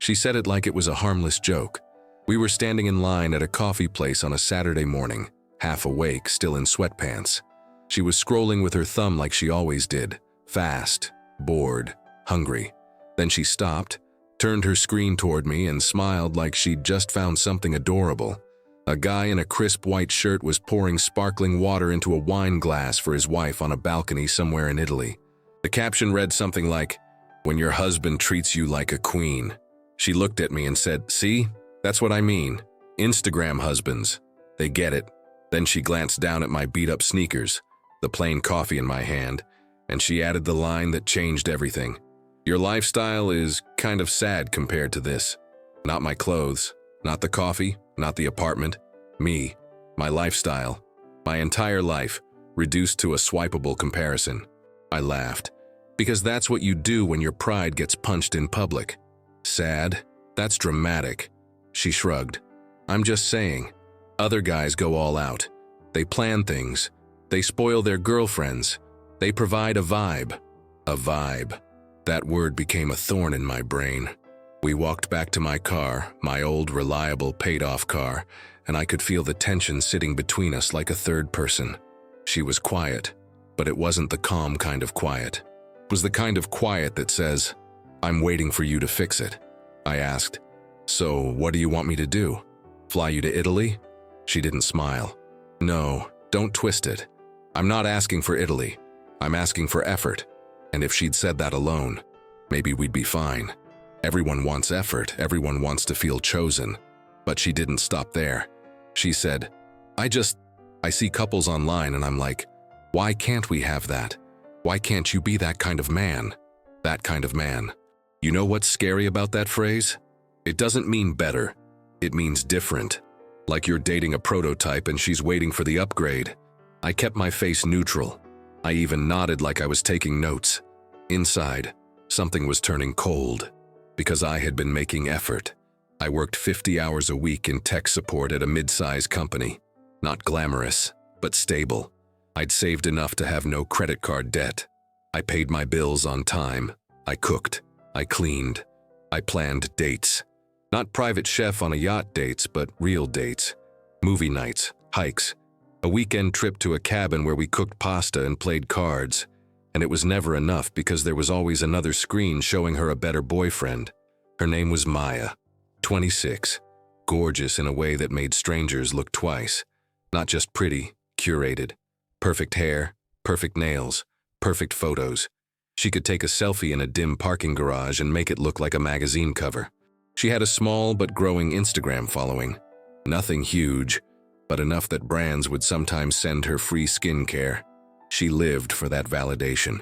She said it like it was a harmless joke. We were standing in line at a coffee place on a Saturday morning, half awake, still in sweatpants. She was scrolling with her thumb like she always did, fast, bored, hungry. Then she stopped, turned her screen toward me, and smiled like she'd just found something adorable. A guy in a crisp white shirt was pouring sparkling water into a wine glass for his wife on a balcony somewhere in Italy. The caption read something like, "When your husband treats you like a queen." She looked at me and said, "See? That's what I mean. Instagram husbands. They get it." Then she glanced down at my beat-up sneakers, the plain coffee in my hand, and she added the line that changed everything. "Your lifestyle is kind of sad compared to this. Not my clothes, not the coffee, not the apartment. Me, my lifestyle, my entire life, reduced to a swipeable comparison." I laughed, because that's what you do when your pride gets punched in public. "Sad? That's dramatic." She shrugged. "I'm just saying. Other guys go all out. They plan things. They spoil their girlfriends. They provide a vibe." A vibe. That word became a thorn in my brain. We walked back to my car, my old, reliable, paid-off car, and I could feel the tension sitting between us like a third person. She was quiet, but it wasn't the calm kind of quiet. It was the kind of quiet that says, "I'm waiting for you to fix it." I asked, "So what do you want me to do? Fly you to Italy?" She didn't smile. "No, don't twist it. I'm not asking for Italy. I'm asking for effort." And if she'd said that alone, maybe we'd be fine. Everyone wants effort. Everyone wants to feel chosen. But she didn't stop there. She said, I see couples online and I'm like, why can't we have that? Why can't you be that kind of man? That kind of man. You know what's scary about that phrase? It doesn't mean better. It means different. Like you're dating a prototype and she's waiting for the upgrade. I kept my face neutral. I even nodded like I was taking notes. Inside, something was turning cold. Because I had been making effort. I worked 50 hours a week in tech support at a mid-size company. Not glamorous, but stable. I'd saved enough to have no credit card debt. I paid my bills on time. I cooked. I cleaned. I planned dates. Not private chef on a yacht dates, but real dates. Movie nights, hikes, a weekend trip to a cabin where we cooked pasta and played cards. And it was never enough because there was always another screen showing her a better boyfriend. Her name was Maya, 26, gorgeous in a way that made strangers look twice. Not just pretty, curated. Perfect hair, perfect nails, perfect photos. She could take a selfie in a dim parking garage and make it look like a magazine cover. She had a small but growing Instagram following. Nothing huge, but enough that brands would sometimes send her free skincare. She lived for that validation,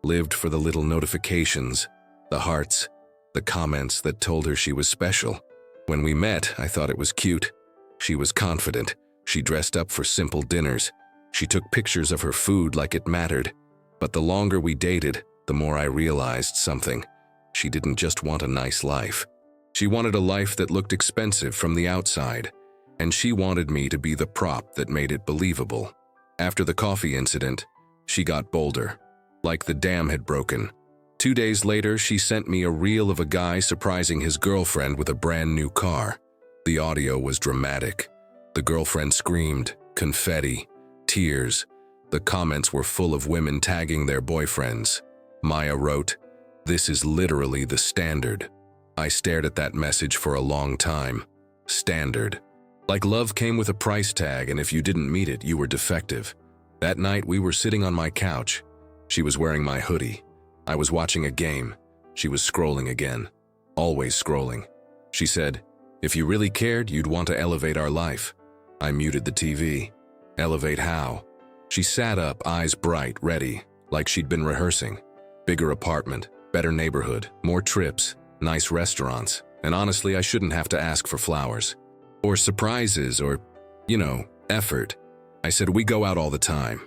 lived for the little notifications, the hearts, the comments that told her she was special. When we met, I thought it was cute. She was confident. She dressed up for simple dinners. She took pictures of her food like it mattered. But the longer we dated, the more I realized something. She didn't just want a nice life. She wanted a life that looked expensive from the outside, and she wanted me to be the prop that made it believable. After the coffee incident, she got bolder, like the dam had broken. 2 days later, she sent me a reel of a guy surprising his girlfriend with a brand new car. The audio was dramatic. The girlfriend screamed, confetti, tears. The comments were full of women tagging their boyfriends. Maya wrote, "This is literally the standard." I stared at that message for a long time. Standard. Like love came with a price tag, and if you didn't meet it, you were defective. That night, we were sitting on my couch. She was wearing my hoodie. I was watching a game. She was scrolling again. Always scrolling. She said, "If you really cared, you'd want to elevate our life." I muted the TV. Elevate how? She sat up, eyes bright, ready, like she'd been rehearsing. Bigger apartment, better neighborhood, more trips, nice restaurants, and honestly, I shouldn't have to ask for flowers. Or surprises, or, effort. I said, "We go out all the time."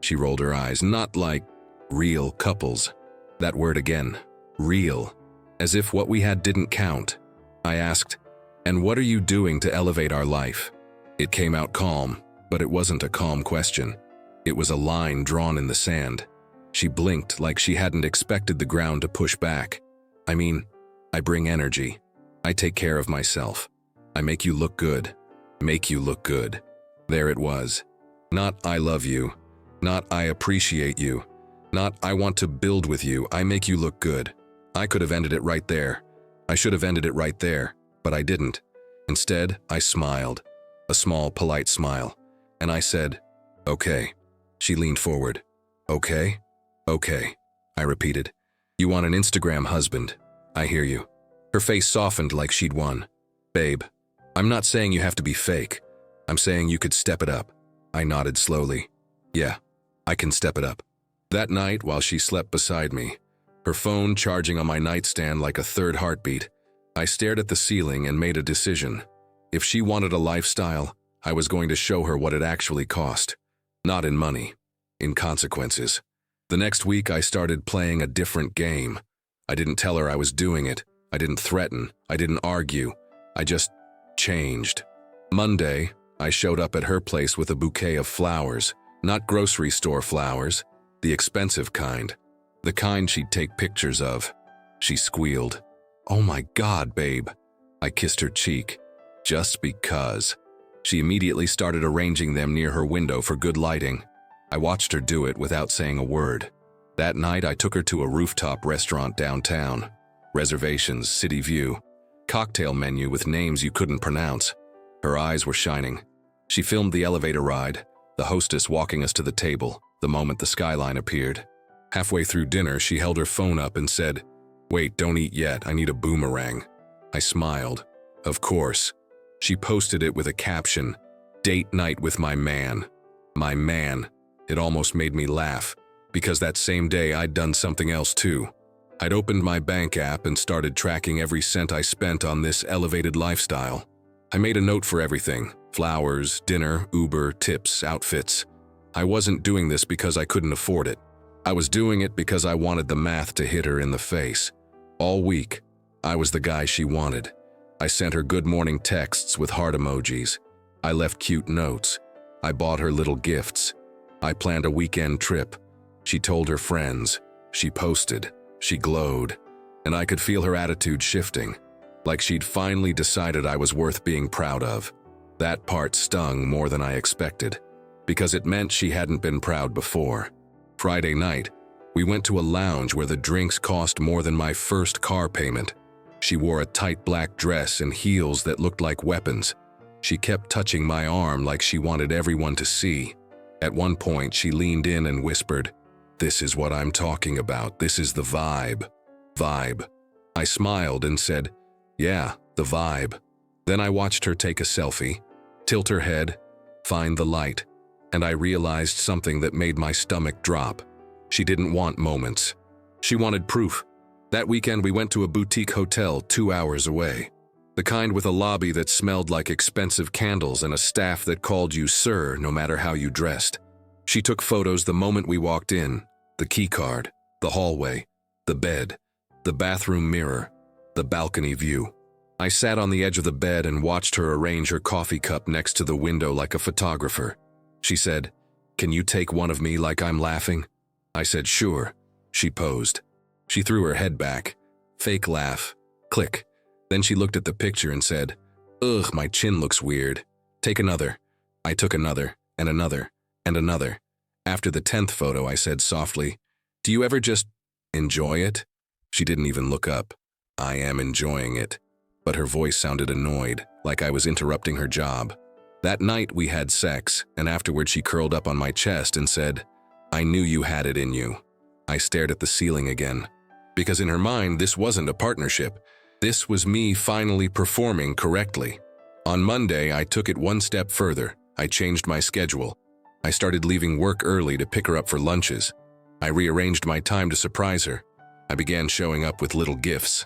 She rolled her eyes, "Not like real couples." That word again, real, as if what we had didn't count. I asked, "And what are you doing to elevate our life?" It came out calm, but it wasn't a calm question. It was a line drawn in the sand. She blinked like she hadn't expected the ground to push back. "I bring energy. I take care of myself. I make you look good. Make you look good. There it was. Not I love you. Not I appreciate you. Not I want to build with you. I make you look good. I could have ended it right there. I should have ended it right there, but I didn't. Instead, I smiled. A small, polite smile. And I said, okay. She leaned forward. Okay? Okay. I repeated. You want an Instagram husband. I hear you. Her face softened like she'd won. Babe, I'm not saying you have to be fake. I'm saying you could step it up. I nodded slowly. Yeah, I can step it up. That night, while she slept beside me, her phone charging on my nightstand like a third heartbeat, I stared at the ceiling and made a decision. If she wanted a lifestyle, I was going to show her what it actually cost. Not in money, in consequences. The next week, I started playing a different game. I didn't tell her I was doing it. I didn't threaten. I didn't argue. I just changed. Monday, I showed up at her place with a bouquet of flowers. Not grocery store flowers, the expensive kind. The kind she'd take pictures of. She squealed. Oh my God, babe. I kissed her cheek. Just because. She immediately started arranging them near her window for good lighting. I watched her do it without saying a word. That night, I took her to a rooftop restaurant downtown. Reservations, city view. Cocktail menu with names you couldn't pronounce. Her eyes were shining. She filmed the elevator ride, the hostess walking us to the table, the moment the skyline appeared. Halfway through dinner, she held her phone up and said, Wait, don't eat yet, I need a boomerang. I smiled. Of course. She posted it with a caption, Date night with my man. My man. It almost made me laugh, because that same day I'd done something else too. I'd opened my bank app and started tracking every cent I spent on this elevated lifestyle. I made a note for everything, flowers, dinner, Uber, tips, outfits. I wasn't doing this because I couldn't afford it. I was doing it because I wanted the math to hit her in the face. All week, I was the guy she wanted. I sent her good morning texts with heart emojis. I left cute notes. I bought her little gifts. I planned a weekend trip. She told her friends. She posted. She glowed. And I could feel her attitude shifting, like she'd finally decided I was worth being proud of. That part stung more than I expected, because it meant she hadn't been proud before. Friday night, we went to a lounge where the drinks cost more than my first car payment. She wore a tight black dress and heels that looked like weapons. She kept touching my arm like she wanted everyone to see. At one point, she leaned in and whispered, This is what I'm talking about. This is the vibe. Vibe. I smiled and said, Yeah, the vibe. Then I watched her take a selfie, tilt her head, find the light, and I realized something that made my stomach drop. She didn't want moments. She wanted proof. That weekend we went to a boutique hotel 2 hours away. The kind with a lobby that smelled like expensive candles and a staff that called you sir no matter how you dressed. She took photos the moment we walked in, the key card, the hallway, the bed, the bathroom mirror, the balcony view. I sat on the edge of the bed and watched her arrange her coffee cup next to the window like a photographer. She said, Can you take one of me like I'm laughing? I said, Sure. She posed. She threw her head back. Fake laugh. Click. Then she looked at the picture and said, Ugh, my chin looks weird. Take another. I took another, and another, and another. After the 10th photo, I said softly, Do you ever just enjoy it? She didn't even look up. I am enjoying it. But her voice sounded annoyed, like I was interrupting her job. That night we had sex, and afterward she curled up on my chest and said, I knew you had it in you. I stared at the ceiling again. Because in her mind, this wasn't a partnership. This was me finally performing correctly. On Monday, I took it one step further. I changed my schedule. I started leaving work early to pick her up for lunches. I rearranged my time to surprise her. I began showing up with little gifts.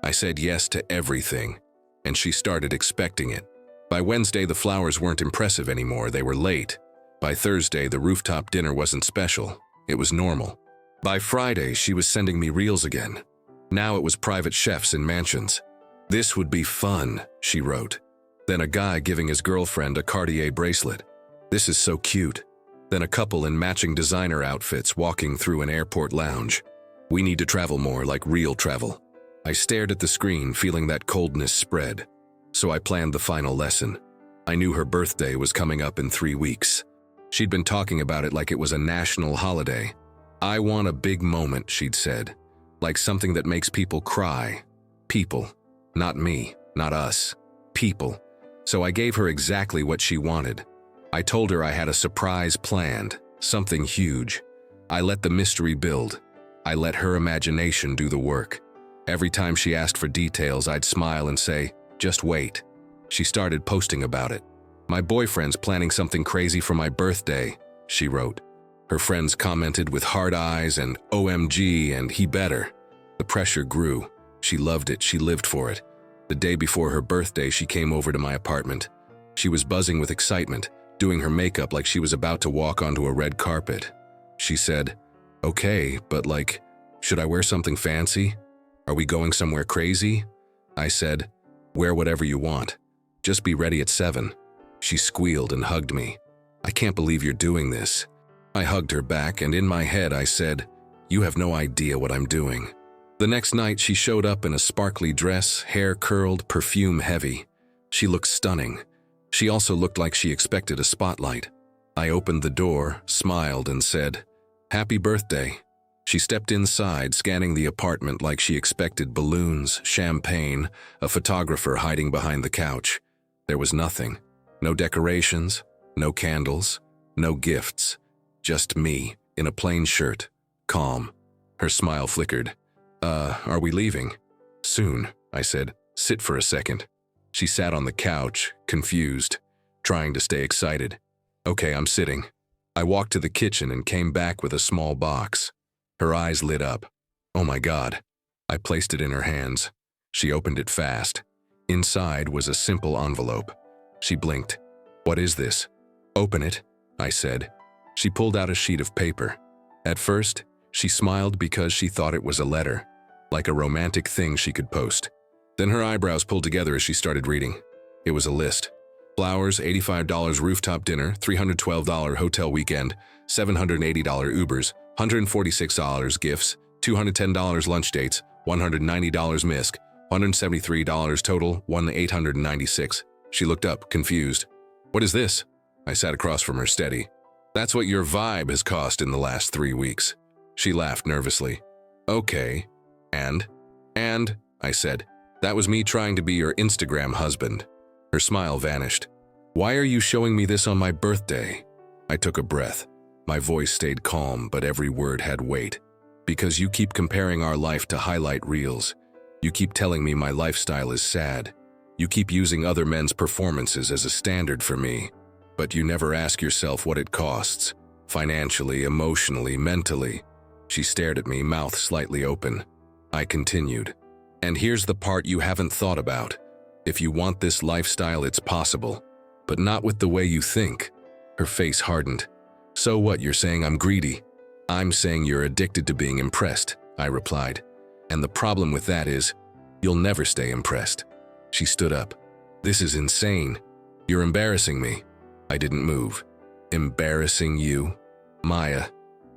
I said yes to everything, and she started expecting it. By Wednesday, the flowers weren't impressive anymore. They were late. By Thursday, the rooftop dinner wasn't special. It was normal. By Friday, she was sending me reels again. Now it was private chefs in mansions. This would be fun, she wrote. Then a guy giving his girlfriend a Cartier bracelet. This is so cute. Then a couple in matching designer outfits walking through an airport lounge. We need to travel more, like real travel. I stared at the screen, feeling that coldness spread. So I planned the final lesson. I knew her birthday was coming up in 3 weeks. She'd been talking about it like it was a national holiday. "I want a big moment," she'd said. "Like something that makes people cry. People. Not me, not us. People." So I gave her exactly what she wanted. I told her I had a surprise planned, something huge. I let the mystery build. I let her imagination do the work. Every time she asked for details, I'd smile and say, "Just wait." She started posting about it. "My boyfriend's planning something crazy for my birthday," she wrote. Her friends commented with heart eyes and "OMG" and "he better." The pressure grew. She loved it. She lived for it. The day before her birthday, she came over to my apartment. She was buzzing with excitement, doing her makeup like she was about to walk onto a red carpet. She said, "Okay, but should I wear something fancy? Are we going somewhere crazy?" I said, "Wear whatever you want. Just be ready at 7. She squealed and hugged me. "I can't believe you're doing this." I hugged her back, and in my head I said, "You have no idea what I'm doing." The next night, she showed up in a sparkly dress, hair curled, perfume heavy. She looked stunning. She also looked like she expected a spotlight. I opened the door, smiled, and said, "Happy birthday." She stepped inside, scanning the apartment like she expected balloons, champagne, a photographer hiding behind the couch. There was nothing. No decorations, no candles, no gifts. Just me, in a plain shirt, calm. Her smile flickered. Are we leaving?" "Soon," I said. "Sit for a second." She sat on the couch, confused, trying to stay excited. "Okay, I'm sitting." I walked to the kitchen and came back with a small box. Her eyes lit up. "Oh my God." I placed it in her hands. She opened it fast. Inside was a simple envelope. She blinked. "What is this?" "Open it," I said. She pulled out a sheet of paper. At first, she smiled because she thought it was a letter, like a romantic thing she could post. Then her eyebrows pulled together as she started reading. It was a list. Flowers, $85 rooftop dinner, $312 hotel weekend, $780 Ubers, $146 gifts, $210 lunch dates, $190 misc, $173 total, $1,896. She looked up, confused. "What is this?" I sat across from her, steady. "That's what your vibe has cost in the last 3 weeks." She laughed nervously. "Okay. And, I said, "that was me trying to be your Instagram husband." Her smile vanished. "Why are you showing me this on my birthday?" I took a breath. My voice stayed calm, but every word had weight. "Because you keep comparing our life to highlight reels. You keep telling me my lifestyle is sad. You keep using other men's performances as a standard for me. But you never ask yourself what it costs. Financially, emotionally, mentally." She stared at me, mouth slightly open. I continued. "And here's the part you haven't thought about. If you want this lifestyle, it's possible. But not with the way you think." Her face hardened. "So what, you're saying I'm greedy?" "I'm saying you're addicted to being impressed," I replied. "And the problem with that is, you'll never stay impressed." She stood up. "This is insane. You're embarrassing me." I didn't move. "Embarrassing you? Maya,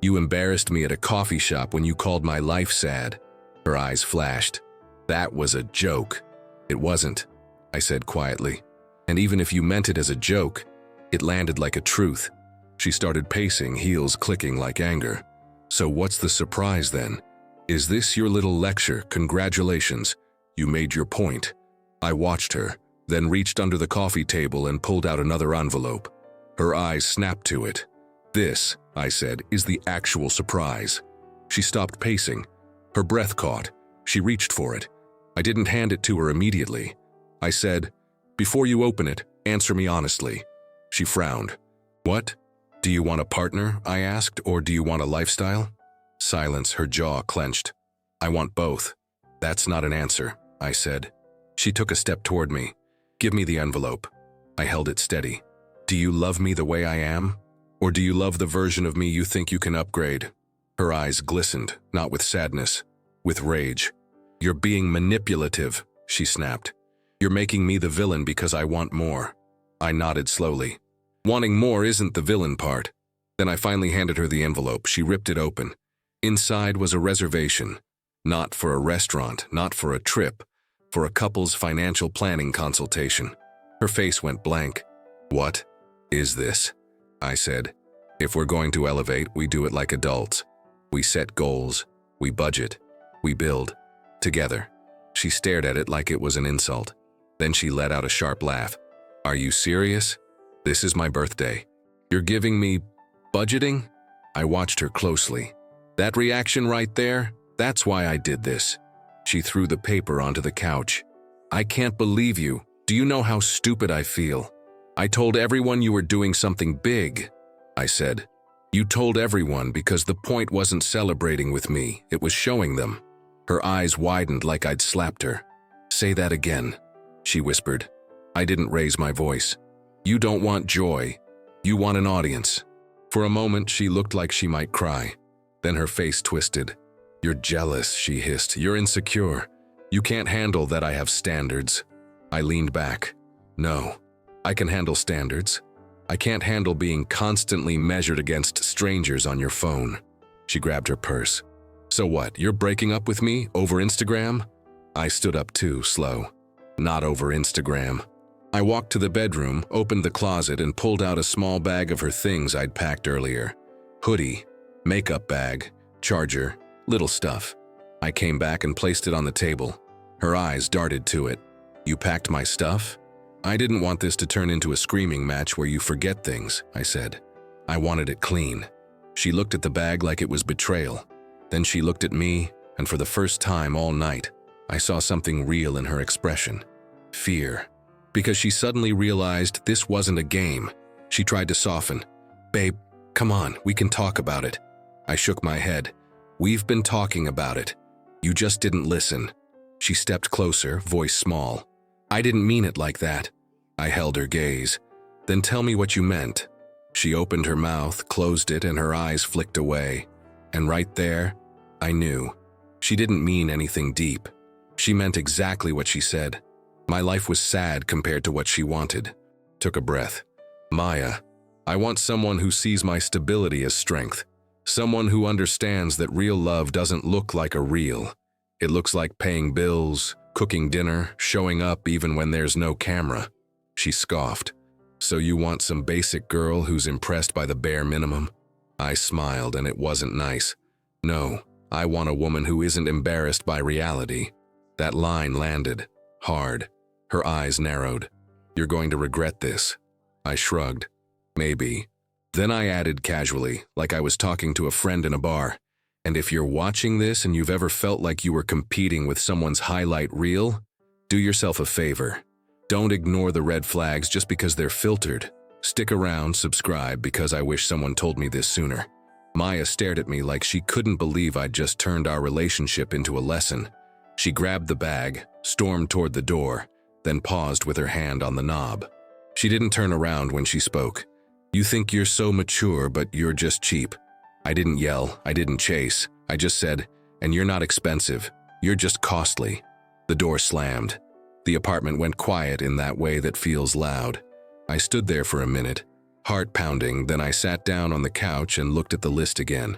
you embarrassed me at a coffee shop when you called my life sad." Her eyes flashed. "That was a joke." "It wasn't," I said quietly. "And even if you meant it as a joke, it landed like a truth." She started pacing, heels clicking like anger. "So what's the surprise then? Is this your little lecture? Congratulations. You made your point." I watched her, then reached under the coffee table and pulled out another envelope. Her eyes snapped to it. "This," I said, "is the actual surprise." She stopped pacing. Her breath caught. She reached for it. I didn't hand it to her immediately. I said, "Before you open it, answer me honestly." She frowned. "What? Do you want a partner?" I asked, "or do you want a lifestyle?" Silence, her jaw clenched. "I want both." "That's not an answer," I said. She took a step toward me. "Give me the envelope." I held it steady. "Do you love me the way I am? Or do you love the version of me you think you can upgrade?" Her eyes glistened, not with sadness, with rage. "You're being manipulative," she snapped. "You're making me the villain because I want more." I nodded slowly. "Wanting more isn't the villain part." Then I finally handed her the envelope. She ripped it open. Inside was a reservation. Not for a restaurant, not for a trip, for a couple's financial planning consultation. Her face went blank. "What is this?" I said. "If we're going to elevate, we do it like adults. We set goals, we budget, we build. Together." She stared at it like it was an insult. Then she let out a sharp laugh. "Are you serious? This is my birthday. You're giving me budgeting?" I watched her closely. "That reaction right there, that's why I did this." She threw the paper onto the couch. "I can't believe you. Do you know how stupid I feel? I told everyone you were doing something big," I said. "You told everyone because the point wasn't celebrating with me, it was showing them." Her eyes widened like I'd slapped her. "Say that again," she whispered. I didn't raise my voice. "You don't want joy. You want an audience." For a moment, she looked like she might cry. Then her face twisted. "You're jealous," she hissed. "You're insecure. You can't handle that I have standards." I leaned back. "No, I can handle standards. I can't handle being constantly measured against strangers on your phone." She grabbed her purse. "So what, you're breaking up with me over Instagram?" I stood up too, slow. "Not over Instagram." I walked to the bedroom, opened the closet, and pulled out a small bag of her things I'd packed earlier. Hoodie, makeup bag, charger, little stuff. I came back and placed it on the table. Her eyes darted to it. "You packed my stuff?" "I didn't want this to turn into a screaming match where you forget things," I said. "I wanted it clean." She looked at the bag like it was betrayal. Then she looked at me, and for the first time all night, I saw something real in her expression. Fear. Because she suddenly realized this wasn't a game. She tried to soften. "Babe, come on, we can talk about it." I shook my head. "We've been talking about it. You just didn't listen." She stepped closer, voice small. "I didn't mean it like that." I held her gaze. "Then tell me what you meant." She opened her mouth, closed it, and her eyes flicked away. And right there, I knew. She didn't mean anything deep. She meant exactly what she said. My life was sad compared to what she wanted. Took a breath. "Maya, I want someone who sees my stability as strength. Someone who understands that real love doesn't look like a reel. It looks like paying bills, cooking dinner, showing up even when there's no camera." She scoffed. "So you want some basic girl who's impressed by the bare minimum?" I smiled, and it wasn't nice. "No, I want a woman who isn't embarrassed by reality." That line landed. Hard. Her eyes narrowed. "You're going to regret this." I shrugged. "Maybe." Then I added casually, like I was talking to a friend in a bar, "And if you're watching this and you've ever felt like you were competing with someone's highlight reel, do yourself a favor. Don't ignore the red flags just because they're filtered. Stick around, subscribe, because I wish someone told me this sooner." Maya stared at me like she couldn't believe I'd just turned our relationship into a lesson. She grabbed the bag, stormed toward the door, then paused with her hand on the knob. She didn't turn around when she spoke. "You think you're so mature, but you're just cheap." I didn't yell, I didn't chase. I just said, "And you're not expensive. You're just costly." The door slammed. The apartment went quiet in that way that feels loud. I stood there for a minute, heart pounding, then I sat down on the couch and looked at the list again.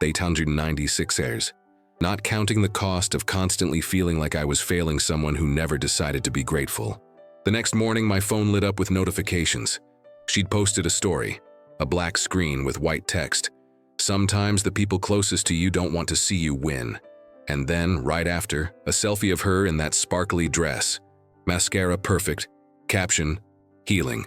896 airs. Not counting the cost of constantly feeling like I was failing someone who never decided to be grateful. The next morning, my phone lit up with notifications. She'd posted a story, a black screen with white text. "Sometimes the people closest to you don't want to see you win." And then, right after, a selfie of her in that sparkly dress. Mascara perfect. Caption, "Healing."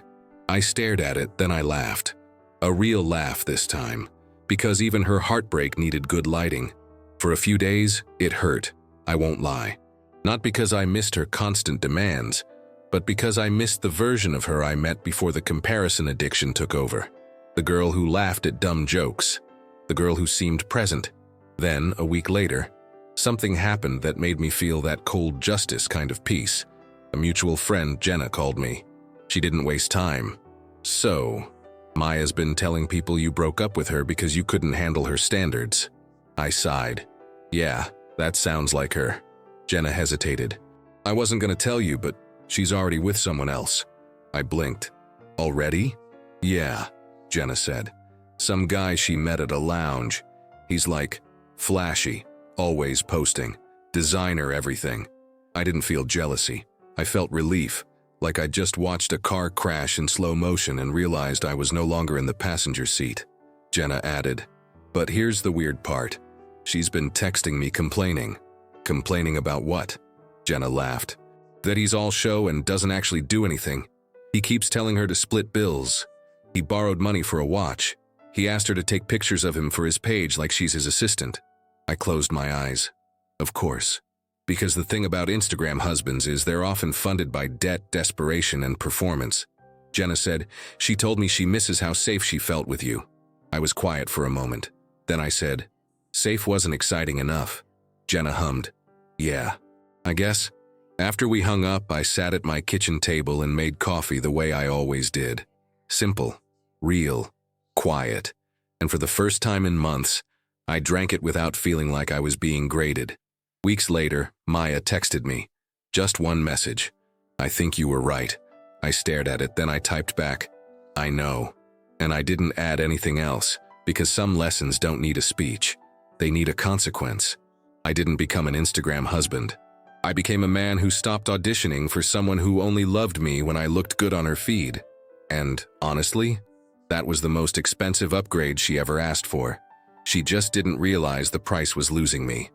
I stared at it, then I laughed. A real laugh this time, because even her heartbreak needed good lighting. For a few days, it hurt, I won't lie. Not because I missed her constant demands, but because I missed the version of her I met before the comparison addiction took over. The girl who laughed at dumb jokes. The girl who seemed present. Then, a week later, something happened that made me feel that cold justice kind of peace. A mutual friend, Jenna, called me. She didn't waste time. "So, Maya's been telling people you broke up with her because you couldn't handle her standards." I sighed. "Yeah, that sounds like her." Jenna hesitated. "I wasn't going to tell you, but she's already with someone else." I blinked. "Already?" "Yeah," Jenna said. "Some guy she met at a lounge. He's like, flashy, always posting. Designer everything. I didn't feel jealousy. I felt relief, like I'd just watched a car crash in slow motion and realized I was no longer in the passenger seat. Jenna added, "But here's the weird part. She's been texting me complaining." "Complaining about what?" Jenna laughed. "That he's all show and doesn't actually do anything. He keeps telling her to split bills. He borrowed money for a watch. He asked her to take pictures of him for his page like she's his assistant." I closed my eyes. Of course. Because the thing about Instagram husbands is they're often funded by debt, desperation, and performance. Jenna said, "She told me she misses how safe she felt with you." I was quiet for a moment. Then I said, "Safe wasn't exciting enough." Jenna hummed, "Yeah, I guess." After we hung up, I sat at my kitchen table and made coffee the way I always did. Simple, real, quiet. And for the first time in months, I drank it without feeling like I was being graded. Weeks later, Maya texted me. Just one message. "I think you were right." I stared at it, then I typed back, "I know." And I didn't add anything else, because some lessons don't need a speech. They need a consequence. I didn't become an Instagram husband. I became a man who stopped auditioning for someone who only loved me when I looked good on her feed. And, honestly, that was the most expensive upgrade she ever asked for. She just didn't realize the price was losing me.